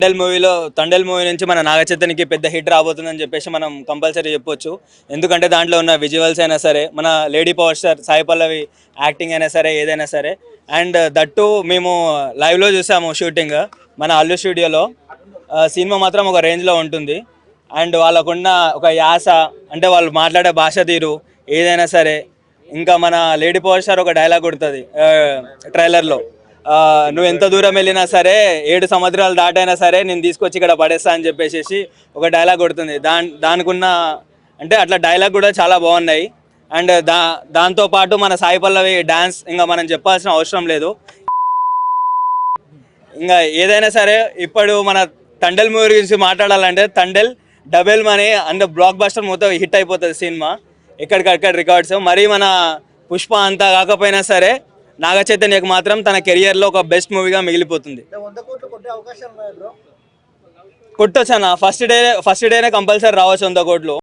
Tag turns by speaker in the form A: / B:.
A: Thandel movie నుంచి మన నాగచైతన్యకి పెద్ద హిట్ రాబోతుందని చెప్పేసి మనం కంపల్సరీ చెప్పొచ్చు. ఎందుకంటే దాంట్లో ఉన్న విజువల్స్ అయినా సరే, మన lady power star Sai Pallavi acting అయినా సరే, ఏదైనా సరే. అండ్ దట్టు మేము లైవ్లో చూసాము షూటింగ్ మన అల్లు స్టూడియోలో. సినిమా మాత్రం ఒక రేంజ్లో ఉంటుంది. అండ్ వాళ్ళకున్న ఒక యాస, అంటే వాళ్ళు మాట్లాడే భాష తీరు ఏదైనా సరే. ఇంకా మన లేడీ పవర్ స్టార్ ఒక డైలాగ్ కొడుతుంది ట్రైలర్లో, నువ్వు ఎంత దూరం వెళ్ళినా సరే 7 సముద్రాలు దాటైనా సరే నేను తీసుకొచ్చి ఇక్కడ పడేస్తా అని చెప్పేసి ఒక డైలాగ్ కొడుతుంది. దానికున్న అంటే అట్లా డైలాగ్ కూడా చాలా బాగున్నాయి. అండ్ దాంతోపాటు మన సాయి పల్లవి డ్యాన్స్ ఇంకా మనం చెప్పాల్సిన అవసరం లేదు. ఇంకా ఏదైనా సరే ఇప్పుడు మన తండేల్ మూవీ గురించి మాట్లాడాలంటే Thandel double money and block buster మొత్తం హిట్ అయిపోతుంది సినిమా, ఎక్కడికక్కడ రికార్డ్స్. మరి మన పుష్ప అంతా కాకపోయినా సరే నాగ చైతన్యకు మాత్రం తన కెరియర్లో ఒక బెస్ట్ మూవీగా మిగిలిపోతుంది. కొట్టొచ్చు అన్న, ఫస్ట్ డేనే కంపల్సరీ రావచ్చు 100 కోట్లు.